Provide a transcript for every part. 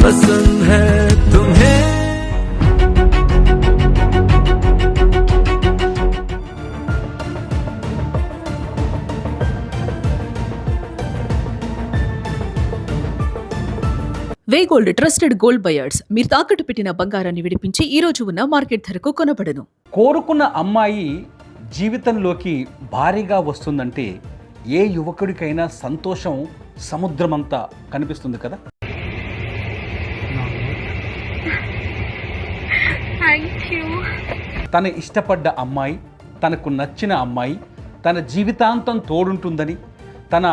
पसंद है तुम्हें। వే గోల్డ్ ట్రస్టెడ్ గోల్డ్ బయర్స్ మీరు తాకట్టు పెట్టిన బంగారాన్ని విడిపించి ఈ రోజు ఉన్న మార్కెట్ ధరకు కొనబడను. కోరుకున్న అమ్మాయి జీవితంలోకి భారీగా వస్తుందంటే ఏ యువకుడికైనా సంతోషం సముద్రమంతా కనిపిస్తుంది కదా. తన ఇష్టపడ్డ అమ్మాయి, తనకు నచ్చిన అమ్మాయి తన జీవితాంతం తోడుంటుందని, తన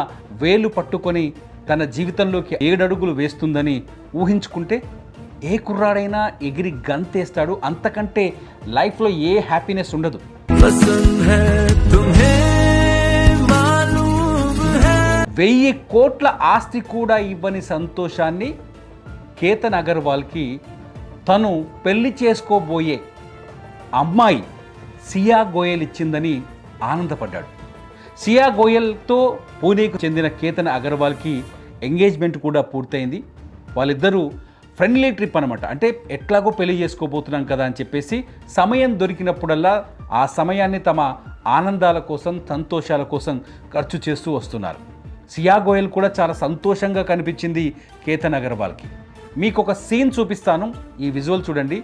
వేలు పట్టుకొని తన జీవితంలోకి 7 అడుగులు వేస్తుందని ఊహించుకుంటే ఏ కుర్రాడైనా ఎగిరి గంతేస్తాడు. అంతకంటే లైఫ్లో ఏ హ్యాపీనెస్ ఉండదు. पसंद है तुम्हें मालूम है। 1000 కోట్ల ఆస్తి కూడా ఇవ్వని సంతోషాన్ని కేతన్ అగర్వాల్కి తను పెళ్లి చేసుకోబోయే అమ్మాయి సియా గోయల్ ఇచ్చిందని ఆనందపడ్డాడు. సియా గోయల్తో పూణేకు చెందిన కేతన్ అగర్వాల్కి ఎంగేజ్మెంట్ కూడా పూర్తయింది. వాళ్ళిద్దరూ ఫ్రెండ్లీ ట్రిప్ అనమాట. అంటే ఎట్లాగో పెళ్లి చేసుకోబోతున్నాం కదా అని చెప్పేసి సమయం దొరికినప్పుడల్లా ఆ సమయాన్ని తమ ఆనందాల కోసం, సంతోషాల కోసం ఖర్చు చేస్తూ వస్తున్నారు. సియా గోయల్ కూడా చాలా సంతోషంగా కనిపించింది కేతన్ అగర్వాల్కి. మీకు ఒక సీన్ చూపిస్తాను, ఈ విజువల్ చూడండి.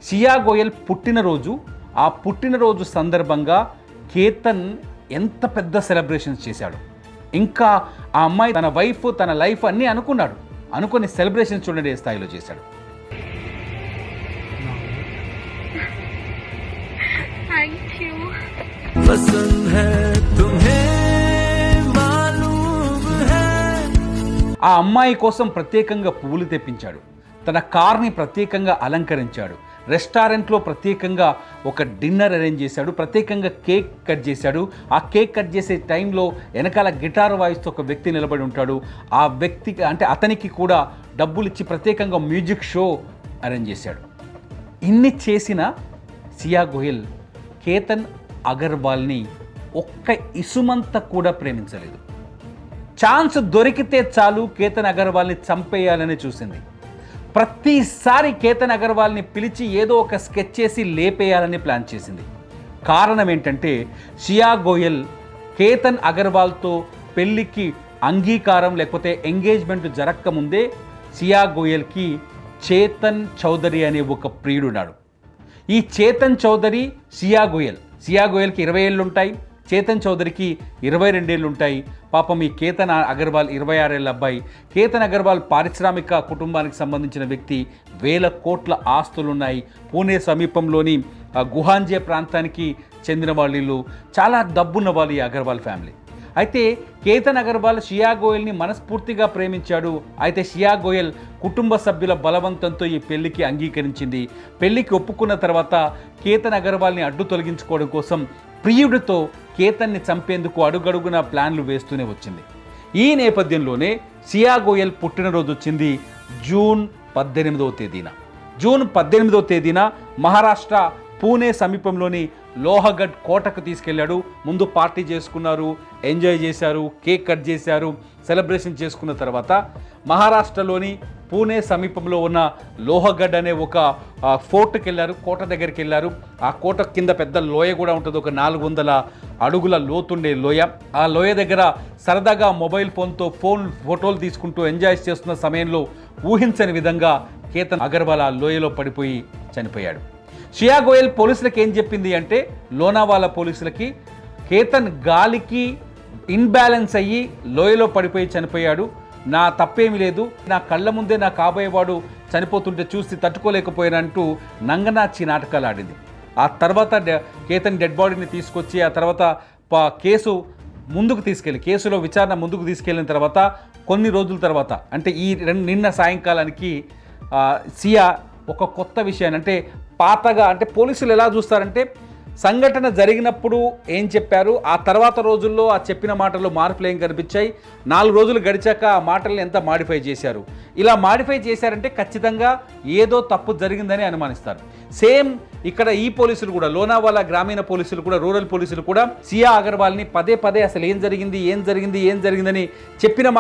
సియా గోయల్ పుట్టినరోజు, ఆ పుట్టినరోజు సందర్భంగా కేతన్ ఎంత పెద్ద సెలబ్రేషన్స్ చేశాడు. ఇంకా ఆ అమ్మాయి తన వైఫ్, తన లైఫ్ అన్నీ అనుకున్నాడు. అనుకుని సెలబ్రేషన్స్ చూడండి ఏ స్థాయిలో చేశాడు. पसंद है तुम्हें मालूम है। ఆ అమ్మాయి కోసం ప్రత్యేకంగా పువ్వులు తెప్పించాడు. తన కార్ని ప్రత్యేకంగా అలంకరించాడు. రెస్టారెంట్లో ప్రత్యేకంగా ఒక డిన్నర్ అరేంజ్ చేశాడు. ప్రత్యేకంగా కేక్ కట్ చేశాడు. ఆ కేక్ కట్ చేసే టైంలో వెనకాల గిటార్ వాయిస్తూ ఒక వ్యక్తి నిలబడి ఉంటాడు. ఆ వ్యక్తికి అంటే అతనికి కూడా డబ్బులు ఇచ్చి ప్రత్యేకంగా మ్యూజిక్ షో అరేంజ్ చేశాడు. ఇన్ని చేసిన సియా గోయల్ కేతన్ అగర్వాల్ని ఒక్క ఇసుమంత కూడా ప్రేమించలేదు. ఛాన్స్ దొరికితే చాలు కేతన్ అగర్వాల్ని చంపేయాలని చూసింది. ప్రతిసారి కేతన్ అగర్వాల్ని పిలిచి ఏదో ఒక స్కెచ్ చేసి లేపేయాలని ప్లాన్ చేసింది. కారణం ఏంటంటే సియా గోయల్ కేతన్ అగర్వాల్తో పెళ్ళికి అంగీకారం లేకపోతే ఎంగేజ్మెంట్ జరగకముందే సియా గోయల్కి చేతన్ చౌదరి అనే ఒక ప్రియుడున్నాడు. ఈ చేతన్ చౌదరి సియా గోయల్కి 20 ఏళ్ళు ఉంటాయి. చేతన్ చౌదరికి 22 ఏళ్ళు ఉంటాయి. పాపం ఈ కేతన్ అగర్వాల్ 26 ఏళ్ళ అబ్బాయి. కేతన్ అగర్వాల్ పారిశ్రామిక కుటుంబానికి సంబంధించిన వ్యక్తి. 1000 కోట్ల ఆస్తులున్నాయి. పూణే సమీపంలోని గుహాంజే ప్రాంతానికి చెందిన వాళ్ళు. చాలా డబ్బున్న వాళ్ళు ఈ అగర్వాల్ ఫ్యామిలీ. అయితే కేతన్ అగర్వాల్ సియా గోయల్ని మనస్ఫూర్తిగా ప్రేమించాడు. అయితే సియా గోయల్ కుటుంబ సభ్యుల బలవంతంతో ఈ పెళ్లికి అంగీకరించింది. పెళ్లికి ఒప్పుకున్న తర్వాత కేతన్ అగర్వాల్ని అడ్డు తొలగించుకోవడం కోసం ప్రియుడితో కేతన్ని చంపేందుకు అడుగడుగున ప్లాన్లు వేస్తూనే వచ్చింది. ఈ నేపథ్యంలోనే సియా గోయల్ పుట్టినరోజు వచ్చింది జూన్ 18వ తేదీన. జూన్ 18వ తేదీన మహారాష్ట్ర పూణే సమీపంలోని లోహగఢ్ కోటకు తీసుకెళ్లాడు. ముందు పార్టీ చేసుకున్నారు, ఎంజాయ్ చేశారు, కేక్ కట్ చేశారు, సెలబ్రేషన్ చేసుకున్న తర్వాత మహారాష్ట్రలోని పూణే సమీపంలో ఉన్న లోహగఢ్ అనే ఒక ఫోర్ట్కి వెళ్ళారు. కోట దగ్గరికి వెళ్ళారు. ఆ కోట కింద పెద్ద లోయ కూడా ఉంటుంది. ఒక 400 అడుగుల లోతుండే లోయ. ఆ లోయ దగ్గర సరదాగా మొబైల్ ఫోన్తో ఫోటోలు తీసుకుంటూ ఎంజాయ్ చేస్తున్న సమయంలో ఊహించని విధంగా కేతన్ అగర్వాల్ ఆ లోయలో పడిపోయి చనిపోయాడు. సియా గోయల్ పోలీసులకు ఏం చెప్పింది అంటే, లోనావాలా పోలీసులకి కేతన్ గాలికి ఇన్బ్యాలెన్స్ అయ్యి లోయలో పడిపోయి చనిపోయాడు, నా తప్పేమీ లేదు, నా కళ్ళ ముందే నా కాబోయేవాడు చనిపోతుంటే చూసి తట్టుకోలేకపోయానంటూ నంగనాచి నాటకాలు ఆడింది. ఆ తర్వాత కేతన్ డెడ్ బాడీని తీసుకొచ్చి ఆ తర్వాత కేసు ముందుకు కేసులో విచారణ ముందుకు తీసుకెళ్ళిన తర్వాత కొన్ని రోజుల తర్వాత అంటే నిన్న సాయంకాలానికి సియా ఒక కొత్త విషయాన్ని అంటే పాతగా అంటే పోలీసులు ఎలా చూస్తారంటే సంఘటన జరిగినప్పుడు ఏం చెప్పారు, ఆ తర్వాత రోజుల్లో ఆ చెప్పిన మాటల్లో మార్పులు ఏం కనిపించాయి, 4 రోజులు గడిచాక ఆ మాటల్ని ఎంత మాడిఫై చేశారు. ఇలా మాడిఫై చేశారంటే ఖచ్చితంగా ఏదో తప్పు జరిగిందని అనుమానిస్తారు. సేమ్ ఇక్కడ ఈ పోలీసులు కూడా, లోనావాలా గ్రామీణ పోలీసులు కూడా, రూరల్ పోలీసులు కూడా సియా అగర్వాల్ని పదే పదే అసలు ఏం జరిగిందని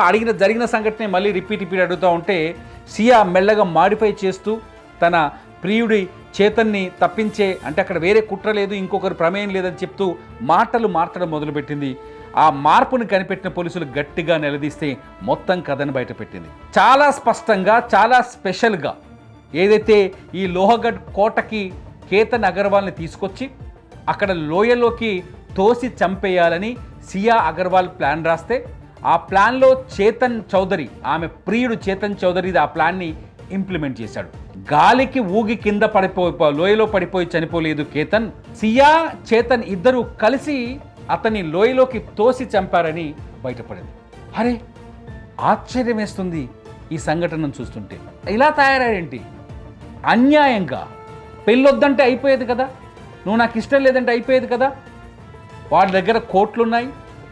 అడిగిన జరిగిన సంఘటనే మళ్ళీ రిపీట్ అడుగుతూ ఉంటే సియా మెల్లగా మాడిఫై చేస్తూ తన ప్రియుడి చేతన్ని తప్పించే, అంటే అక్కడ వేరే కుట్ర లేదు, ఇంకొకరు ప్రమేయం లేదని చెప్తూ మాటలు మార్చడం మొదలుపెట్టింది. ఆ మార్పును కనిపెట్టిన పోలీసులు గట్టిగా నిలదీస్తే మొత్తం కథను బయటపెట్టింది. చాలా స్పష్టంగా, చాలా స్పెషల్గా ఏదైతే ఈ లోహగఢ్ కోటకి కేతన్ అగర్వాల్ని తీసుకొచ్చి అక్కడ లోయలోకి తోసి చంపేయాలని సియా అగర్వాల్ ప్లాన్ రాస్తే, ఆ ప్లాన్లో చేతన్ చౌదరి, ఆమె ప్రియుడు చేతన్ చౌదరి ఆ ప్లాన్ని ఇంప్లిమెంట్ చేశాడు. గాలికి ఊగి కింద లోయలో పడిపోయి చనిపోలేదు కేతన్. సియా, చేతన్ ఇద్దరు కలిసి అతన్ని లోయలోకి తోసి చంపారని బయటపడింది. అరే, ఆశ్చర్యం వేస్తుంది ఈ సంఘటనను చూస్తుంటే. ఇలా తయారయ్యేంటి అన్యాయంగా? పెళ్ళొద్దంటే అయిపోయేది కదా, నువ్వు నాకు ఇష్టం లేదంటే అయిపోయేది కదా. వాడి దగ్గర కోట్లున్నాయి,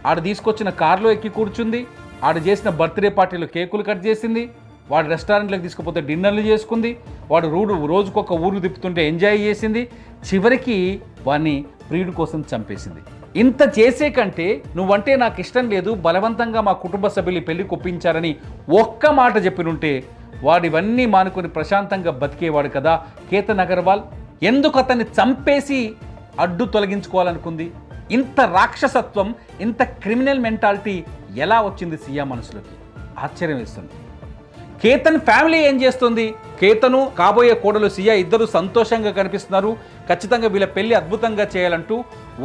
ఆడు తీసుకొచ్చిన కారులో ఎక్కి కూర్చుంది, ఆడు చేసిన బర్త్డే పార్టీలో కేకులు కట్ చేసింది, వాడు రెస్టారెంట్లకు తీసుకుపోతే డిన్నర్లు చేసుకుంది, వాడు రోజుకొక ఊరు తిప్పుతుంటే ఎంజాయ్ చేసింది, చివరికి వాడిని ప్రియుడి కోసం చంపేసింది. ఇంత చేసే కంటే నువ్వంటే నాకు ఇష్టం లేదు, బలవంతంగా మా కుటుంబ సభ్యులు పెళ్లి కొప్పించారని ఒక్క మాట చెప్పినుంటే వాడివన్నీ మానుకొని ప్రశాంతంగా బతికేవాడు కదా కేతన్ అగర్వాల్. ఎందుకు అతన్ని చంపేసి అడ్డు తొలగించుకోవాలనుకుంది? ఇంత రాక్షసత్వం, ఇంత క్రిమినల్ మెంటాలిటీ ఎలా వచ్చింది సియా మనసులోకి? ఆశ్చర్యం వేస్తుంది. కేతన్ ఫ్యామిలీ ఏం చేస్తుంది? కేతను, కాబోయే కోడలు సియా ఇద్దరు సంతోషంగా కనిపిస్తున్నారు. ఖచ్చితంగా వీళ్ళ పెళ్లి అద్భుతంగా చేయాలంటూ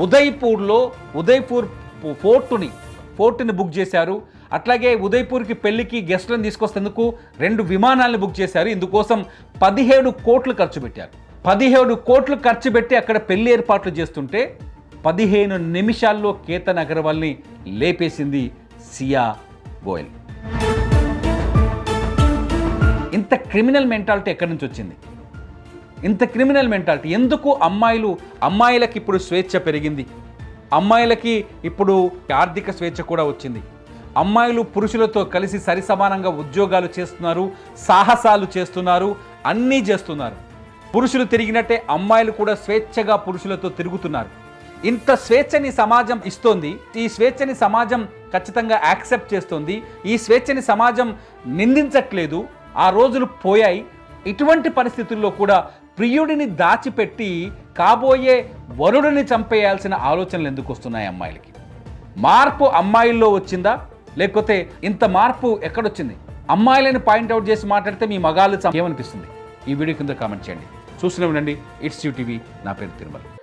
ఉదయ్పూర్ ఫోర్ట్ని బుక్ చేశారు. అట్లాగే ఉదయ్పూర్కి పెళ్లికి గెస్ట్లను తీసుకొస్తేందుకు 2 విమానాలను బుక్ చేశారు. ఇందుకోసం 17 కోట్లు ఖర్చు పెట్టారు. 17 కోట్లు ఖర్చు పెట్టి అక్కడ పెళ్లి ఏర్పాట్లు చేస్తుంటే 15 నిమిషాల్లో కేతన్ అగర్వాల్ని లేపేసింది సియా గోయల్. ఇంత క్రిమినల్ మెంటాలిటీ ఎక్కడి నుంచి వచ్చింది? ఇంత క్రిమినల్ మెంటాలిటీ ఎందుకు? అమ్మాయిలకి ఇప్పుడు స్వేచ్ఛ పెరిగింది, అమ్మాయిలకి ఇప్పుడు ఆర్థిక స్వేచ్ఛ కూడా వచ్చింది. అమ్మాయిలు పురుషులతో కలిసి సరిసమానంగా ఉద్యోగాలు చేస్తున్నారు, సాహసాలు చేస్తున్నారు, అన్నీ చేస్తున్నారు. పురుషులు తిరిగినట్టే అమ్మాయిలు కూడా స్వేచ్ఛగా పురుషులతో తిరుగుతున్నారు. ఇంత స్వేచ్ఛని సమాజం ఇస్తోంది, ఈ స్వేచ్ఛని సమాజం ఖచ్చితంగా యాక్సెప్ట్ చేస్తోంది, ఈ స్వేచ్ఛని సమాజం నిందించట్లేదు. ఆ రోజులు పోయాయి. ఇటువంటి పరిస్థితుల్లో కూడా ప్రియుడిని దాచిపెట్టి కాబోయే వరుడిని చంపేయాల్సిన ఆలోచనలు ఎందుకు వస్తున్నాయి అమ్మాయిలకి? మార్పు అమ్మాయిల్లో వచ్చిందా, లేకపోతే ఇంత మార్పు ఎక్కడొచ్చింది? అమ్మాయిలను పాయింట్అవుట్ చేసి మాట్లాడితే మీ మగాళ్ళు ఏమనిపిస్తుంది? ఈ వీడియో కింద కామెంట్ చేయండి. చూస్తూనే ఉండండి ఇట్స్ యూ టీవీ. నా పేరు తిరుమల.